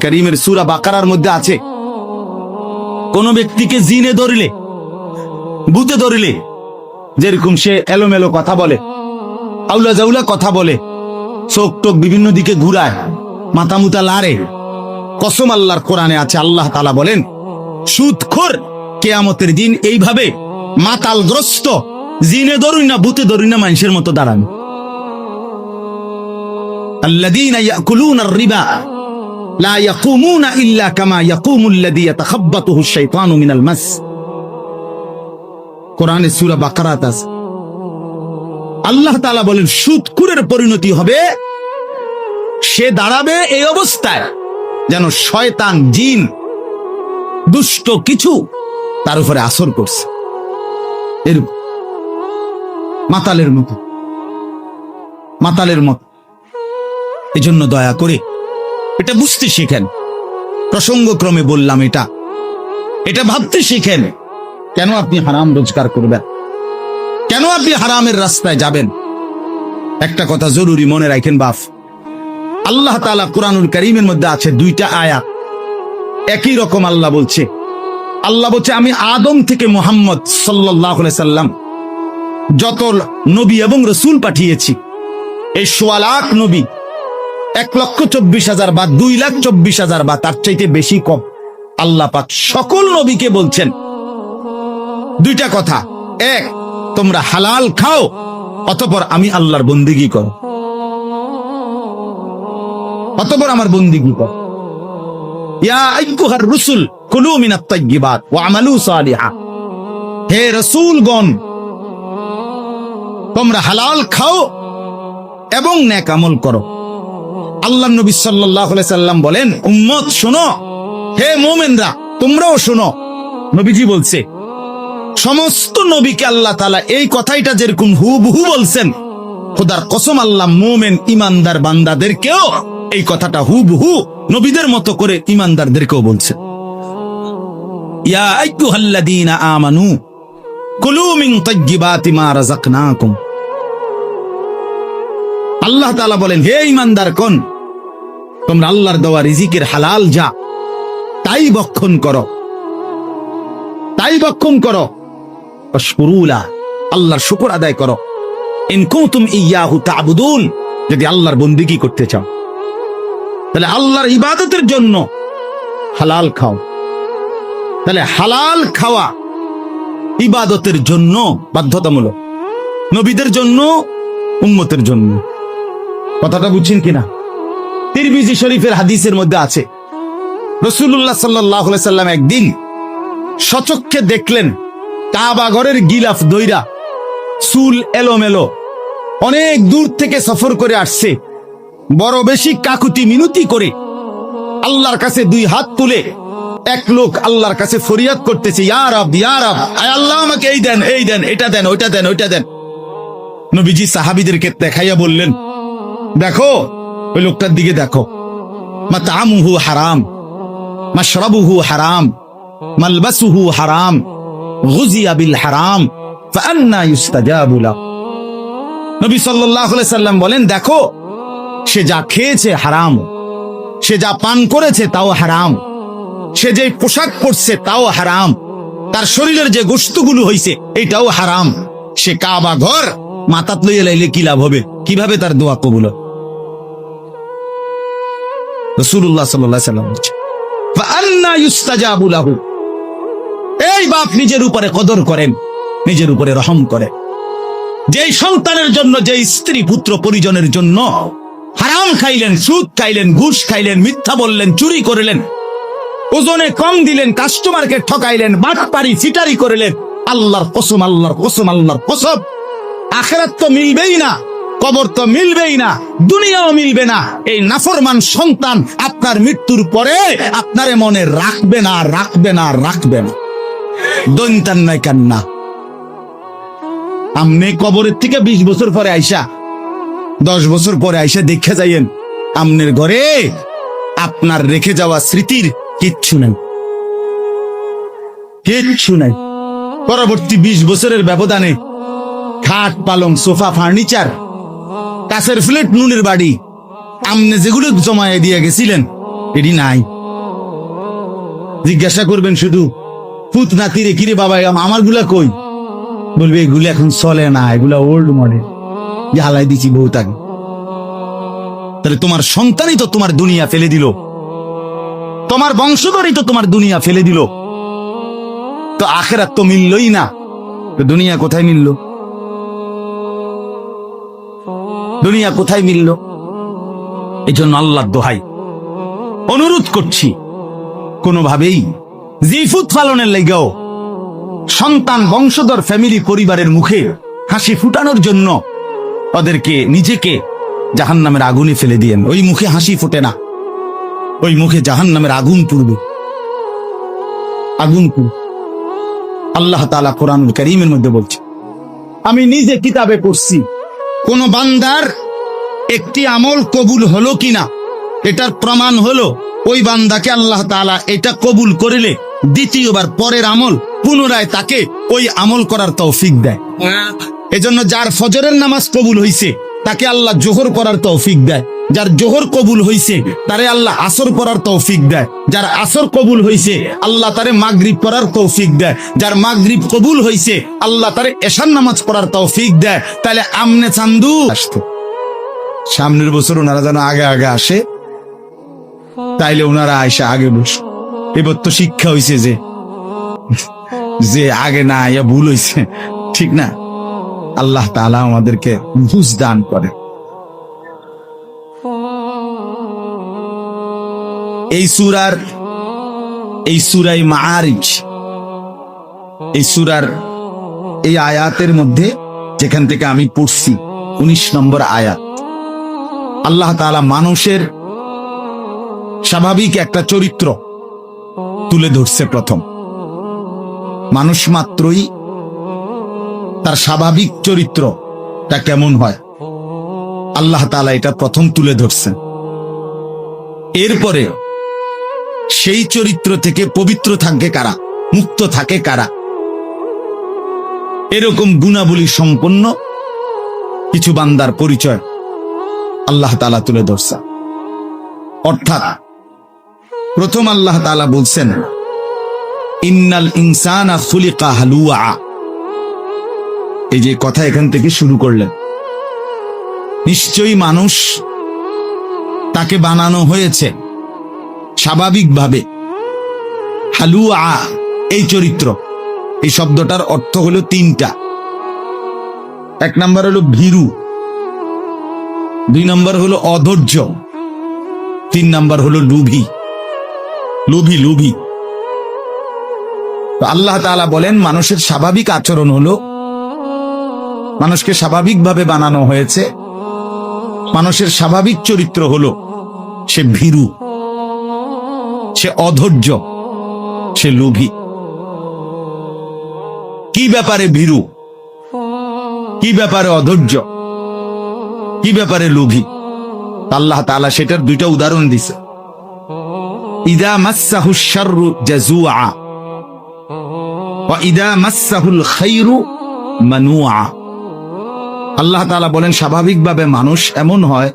কারীমের সূরা বাকারার মধ্যে আছে, কোন ব্যক্তিকে জিনে ধরিলে, ভূতে ধরিলে, যেরকম সে এলোমেলো কথা বলে, আউলা জাউলা কথা বলে, চোখ টোক বিভিন্ন দিকে ঘুরায়, মাথা মুতা লাড়ে, কসম আল্লাহর কোরআনে আছে, আল্লাহ তাআলা বলেন সুদখোর কিয়ামতের দিন এইভাবে মাতালগ্রস্ত জিনে ধরুই না ভূতে ধরুই না মানুষের মতো দাঁড়ান। আল্লাযীনা ইয়াকুলুনার রিবা লা ইয়াকুমুনা ইল্লা কামা ইয়াকুমুল্লাযী ইয়াতাখাব্বাতুহু আশ-শাইতানু মিনাল মাস। কোরআনে সূরা বাকারাত আছে। আল্লাহ তাআলা বলেন সুদখোরের পরিণতি হবে, সে দাঁড়াবে এই অবস্থায় যেন শয়তান জিন দুষ্ট কিছু তার উপরে আসর করছে, এরকম মাতালের মতো, মাতালের মতো। এই জন্য দয়া করে এটা বুঝতে শিখেন। প্রসঙ্গক্রমে বললাম এটা ভাবতে শিখেন। কেন আপনি হারাম রোজগার করবেন? কেন আপনি হারামের রাস্তায় যাবেন? একটা কথা জরুরি মনে রাখেন বাপ, আল্লাহ তাআলা কুরআনুল কারীমের মধ্যে আছে দুইটা আয়াত, একই রকম আল্লাহ বলছে আমি আদম থেকে মুহাম্মদ সাল্লাল্লাহু আলাইহি সাল্লাম যত নবী এবং রাসূল পাঠিয়েছি, এই ১৬ লাখ নবী ১,২৪,০০০ বা ২,২৪,০০০ বা তার চাইতে বেশি কম, আল্লাহ পাক সকল নবীকে বলছেন দুইটা কথা। এক, তোমরা হালাল খাও, অতঃপর আমি আল্লাহর বন্দেগী করো, অতঃপর আমার বন্দেগী করো। ইয়া আইয়ুহার রুসুল কুলু মিনাত তাইয়্যিবাত ওয়া আমালু সালিহা, হে রাসূলগণ তোমরা হালাল খাও এবং নেক আমল করো। আল্লাহর নবী সাল্লাল্লাহু আলাইহি সাল্লাম বলেন উম্মত শোনো, হে মুমিনরা তোমরাও শোনো। নবীজি বলছে সমস্ত নবীকে আল্লাহ তাআলা এই কথাইটা যেরকম হুবহু বলছেন, খোদার কসম আল্লাহ মুমিন ইমানদার বান্দাদেরকেও এই কথাটা হুবহু নবীদের মতো করে ইমানদারদেরকেও বলছে। ইয়া আইয়ুহাল্লাযীনা আমানু কুলু মিন তাইয়্যিবাতি মা রাযাকনাকুম। আল্লাহ তাআলা বলেন হে ইমানদারগণ, তোমরা আল্লাহর দেওয়া রিজিকের হালাল যা তাই ভক্ষণ করো, তাই ভক্ষণ করো। আশকুরুলা, আল্লাহর শুকর আদায় করো। ইন কুনতুম ইয়াহু তা'বুদুন, যদি আল্লাহর বন্দেগী করতে চাও তাহলে আল্লাহর ইবাদতের জন্য হালাল খাও। তাহলে হালাল খাওয়া ইবাদতের জন্য বাধ্যতামূলক, নবীদের জন্য, উম্মতের জন্য। কথাটা বুঝছেন কিনা? তিরমিজি শরীফের হাদিসের মধ্যে আছে রাসূলুল্লাহ সাল্লাল্লাহু আলাইহি সাল্লাম একদিন সচক্ষে দেখলেন কাবা ঘরের গিলাফ দইরা, চুল এলোমেলো, অনেক দূর থেকে সফর করে আসছে, বড় বেশি কাকুতি মিনতি করে আল্লাহর কাছে দুই হাত তুলে এক লোক আল্লাহর কাছে ফরিয়াদ করতেছে, ইয়া রব, ইয়া রব, আয় আল্লাহ আমাকে এই দেন, এই দেন, এটা দেন, ওইটা দেন, ওইটা দেন। নবীজি সাহাবীদেরকে দেখাইয়া বললেন দেখো ওই লোকটার দিকে দেখো, মাতআমুহু হারাম, মাশরাবুহু হারাম, মালবাসুহু হারাম, গুযিয়া বিল হারাম, ফাআন্না ইউস্তাজাবু লা। নবী সাল্লাল্লাহু আলাইহি সাল্লাম বলেন দেখো সে যা খেয়েছে হারাম, সে যা পান করেছে তাও হারাম, সে যে পোশাক পরছে তাও হারাম, তার শরীরের যে গোশতগুলো হইছে এটাও হারাম। সে কাবা ঘর মাথাত লইয়া লাইলে কি লাভ হবে? কিভাবে তার দোয়া কবুল হবে? রাসূলুল্লাহ সাল্লাল্লাহু আলাইহি সাল্লাম বলেছেন ফাআন্না ইউস্তাজাবু লাহু। এই বাপ নিজের উপরে কদর করেন, নিজের উপরে রহম করেন। যেই সন্তানের জন্য, যেই স্ত্রী পুত্র পরিজনের জন্য হারাম খাইলেন, সুদ খাইলেন, ঘুষ খাইলেন, মিথ্যা বললেন, চুরি করলেন, ওজনে কম দিলেন, কাস্টমারকে ঠকাইলেন, বাটপারি চিটারি করলেন, আল্লাহর কসম, আল্লাহর কসম, আল্লাহর কসম, আখিরাত তো মিলবেই না, কবর তো মিলবেই না, দুনিয়াও মিলবে না। এই নাফরমান সন্তান আপনার মৃত্যুর পরে আপনারে মনে রাখবে না, রাখবে না, রাখবে না। দৈন্তান নাই কান্না। আপনি কবরের থেকে 20 বছর পরে আইসা, 10 বছর পরে আইসা দেখে যাইয়েন আমনের ঘরে আপনার রেখে যাওয়া স্মৃতির কিচ্ছু নাই, কিচ্ছু নাই। পরবর্তী 20 বছরের ব্যবধানে খাট, পালং, সোফা, ফার্নিচার, কাছের ফ্ল্যাট, নুনের বাড়ি, আমনে যেগুলো জমায়ে দিয়ে গেছিলেন এটি নাই। জিজ্ঞাসা করবেন শুধু পুত নাতিরে, কিরে বাবা আমার গুলা কই, বলবে এগুলো এখন চলে না, এগুলা ওল্ড মডেল, হালাই দিছি বহুত আগে। তাহলে তোমার সন্তানই তো তোমার দুনিয়া ফেলে দিল, তোমার বংশধরই তো তোমার দুনিয়া ফেলে দিল, তো আখেরাত তো মিললই না, তো দুনিয়া কোথায় মিলল? দুনিয়া কোথায় মিলল? এই জন্য আল্লাহর দোহাই অনুরোধ করছি, কোনোভাবেই জিফুত পালনের লেগেও সন্তান, বংশধর, ফ্যামিলি, পরিবারের মুখে হাসি ফুটানোর জন্য ওদেরকে নিজেকে জাহান্নামের আগুনে ফেলে দিয়েন। ওই মুখে হাসি ফোটে না, ওই মুখে জাহান্নামের আগুন পুড়বে, আগুন পুড়বে। আল্লাহ তাআলা কোরআনুল কারীমের মধ্যে বলছে, আমি নিজে কিতাবে পড়ছি, কোন বান্দার একটি আমল কবুল হলো কিনা এটার প্রমাণ হলো ওই বান্দাকে আল্লাহ তাআলা এটা কবুল করিলে দ্বিতীয়বার পরের আমল পুনরায় তাকে ওই আমল করার তৌফিক দেয়। এজন্য যার ফজরের নামাজ কবুল হইছে তাকে আল্লাহ জোহর করার তৌফিক দেয়, যার জোহর কবুল হইছে তারে আল্লাহ আসর পড়ার তৌফিক দেয়, যার আসর কবুল হইছে আল্লাহ তারে মাগরিব পড়ার তৌফিক দেয়, যার মাগরিব কবুল হইছে আল্লাহ তারে এশার নামাজ পড়ার তৌফিক দেয়। তাহলে আমনে চান্দু আসতো, সামনের বছর ওনারা যেন আগে আগে আসে, তাইলে ওনারা আইসা আগে বস। এবার তো শিক্ষা হইছে যে আগে না আইয়া ভুল হইছে, ঠিক না? আল্লাহ তাআলা আমাদেরকে বুঝ দান করে। এই সূরায়ে মাআরিজ, এই সূরার এই আয়াতের মধ্যে যেখান থেকে আমি পড়ছি 19 নম্বর আয়াত, আল্লাহ তাআলা মানুষের স্বাভাবিক একটা চরিত্র তুলে ধরছে। প্রথম, মানুষ মাত্রই তার স্বাভাবিক চরিত্রটা কেমন হয় আল্লাহ তাআলা এটা প্রথম তুলে ধরছেন। এরপরে সেই চরিত্র থেকে পবিত্র থাকে কারা, মুক্ত থাকে কারা, এরকম গুণাবলী সম্পন্ন কিছু বান্দার পরিচয় আল্লাহ তাআলা তুলে ধরছেন। অর্থাৎ প্রথম আল্লাহ তাআলা বলছেন, ইন্নাল ইনসানা খুলিকা হালুয়া। এই যে কথা এখান থেকে শুরু করলেন, নিশ্চয়ই মানুষ তাকে বানানো হয়েছে স্বাভাবিকভাবে হালুয়া। এই চরিত্র, এই শব্দটার অর্থ হলো তিনটা। এক নাম্বার হলো ভীরু, দুই নাম্বার হলো অধৈর্য, তিন নাম্বার হলো লোভী। লোভী লোভী তো আল্লাহ তাআলা বলেন মানুষের স্বাভাবিক আচরণ হলো, মানুষকে স্বাভাবিকভাবে বানানো হয়েছে, মানুষের স্বাভাবিক চরিত্র হলো সে ভীরু, সে অধৈর্য, সে লোভী। কি ব্যাপারে ভীরু, কি ব্যাপারে অধৈর্য, কি ব্যাপারে লোভী? আল্লাহ তাআলা সেটার দুইটা উদাহরণ দিছে। ইদা মাসসাহুশ শাররু জাজুআ ওয়া ইদা মাসসাহুল খায়রু মানুআ। আল্লাহ তাআলা বলেন স্বাভাবিকভাবে মানুষ এমন হয়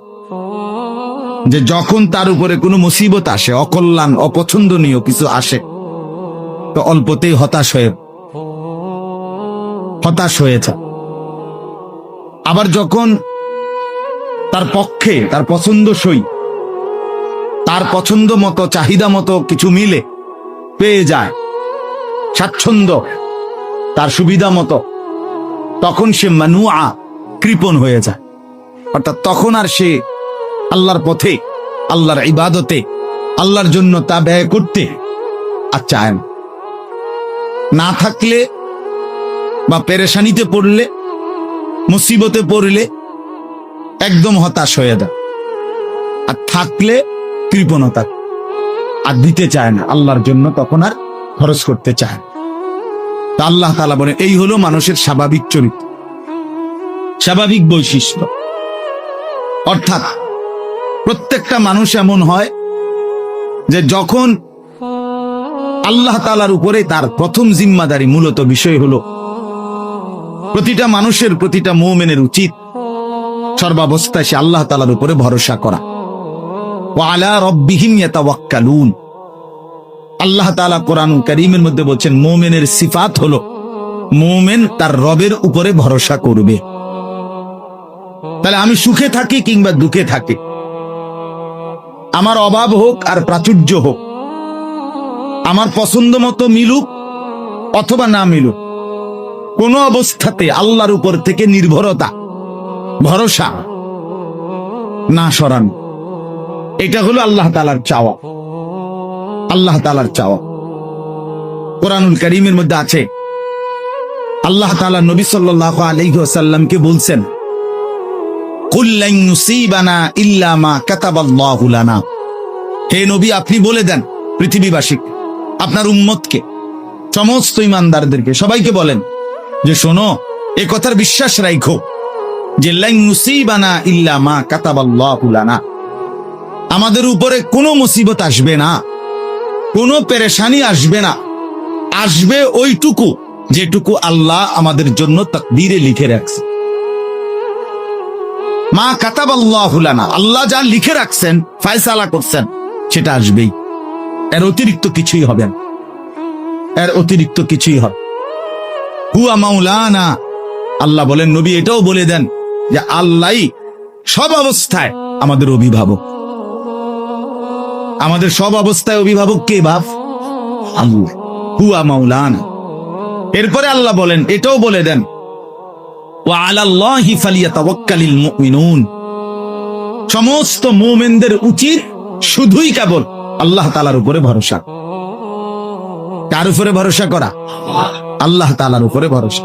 যে যখন তার উপরে কোনো মুসিবত আসে, অকল্যাণ, অপছন্দনীয় কিছু আসে, তো অল্পতেই হতাশ হয়ে যায়। আবার যখন তার পক্ষে, তার পছন্দসই, তার পছন্দ মতো, চাহিদা মতো কিছু মিলে, পেয়ে যায়, স্বাচ্ছন্দ্য, তার সুবিধা মতো, তখন সে মানুআ, কৃপণ হয়ে যায়। অর্থাৎ তখন আর সে আল্লাহর পথে, আল্লাহর ইবাদতে, আল্লাহর জন্য তা ব্যয় করতে আর চায় না। থাকলে বা পেরেশানিতে পড়লে, মুসিবতে পড়লে একদম হতাশ হয়ে যায়, আর থাকলে কৃপণতা, আর দিতে চায় না আল্লাহর জন্য, তখন আর খরচ করতে চায় না। তা আল্লাহ তাআলা বলেন এই হলো মানুষের স্বাভাবিক চরিত্র, স্বাভাবিক বৈশিষ্ট্য। অর্থাৎ প্রত্যেকটা মানুষ এমন হয় যে যখন আল্লাহ তাআলার উপরে তার প্রথম জিম্মাদারি, মূলত বিষয় হলো প্রতিটা মানুষের, প্রতিটা মুমিনের উচিত সর্বাবস্থায় সে আল্লাহ তাআলার উপরে ভরসা করা, ওয়া আলা রাব্বিহিম ইয়াতাওয়াক্কালুন। আল্লাহ তাআলা কোরআনুল কারীমের মধ্যে বলছেন মুমিনের সিফাত হলো মুমিন তার রবের উপরে ভরসা করবে। তাহলে আমি সুখে থাকি কিংবা দুঃখে থাকি, আমার অভাব হোক আর প্রাচুর্য হোক, আমার পছন্দ মতো মিলুক অথবা না মিলুক, কোন অবস্থাতে আল্লাহর উপর থেকে নির্ভরতা ভরসা না সরান, এটা হলো আল্লাহ তাআলার চাওয়া। আল্লাহ তাআলার চাওয়া কোরআনুল কারীমের মধ্যে আছে। আল্লাহ তাআলা নবী সাল্লাল্লাহু আলাইহি ওয়াসাল্লামকে বলছেন, কুল লান ইউসিবানা ইল্লা মা কাতাবাল্লাহু লানা। হে নবী, আপনি বলে দেন পৃথিবীবাসী, আপনার উম্মতকে, সমস্ত ঈমানদারদেরকে, সবাইকে বলেন যে শোনো, এই কথার বিশ্বাস রাখো যে লান ইউসিবানা ইল্লা মা কাতাবাল্লাহু লানা, আমাদের উপরে কোনো মুসিবত আসবে না, কোনো পেরেশানি আসবে না, আসবে ওইটুকু যেটুকু আল্লাহ আমাদের জন্য তাকদীরে লিখে রাখছে। মা কাতাবাল্লাহু লানা, আল্লাহ যা লিখে রাখছেন, ফয়সালা করছেন, সেটা আসবেই। এর অতিরিক্ত কিছুই হবে না, এর অতিরিক্ত কিছুই হবে। হুয়া মাওলানা, আল্লাহ বলেন নবী এটাও বলে দেন যে আল্লাহই সব অবস্থায় আমাদের অভিভাবক। আমাদের সব অবস্থায় অভিভাবক কে বাপ? আল্লাহ। হুয়া মাওলানা। এরপরে আল্লাহ বলেন, এটাও বলে দেন ওয়া আলাল্লাহি ফালিয়াতাওয়াক্কালিল মুমিনুন, সমস্ত মুমিনদের উচিত শুধুই কেবল আল্লাহ তাআলার উপরে ভরসা। কার উপরে ভরসা করা? আল্লাহ তাআলার উপরে ভরসা।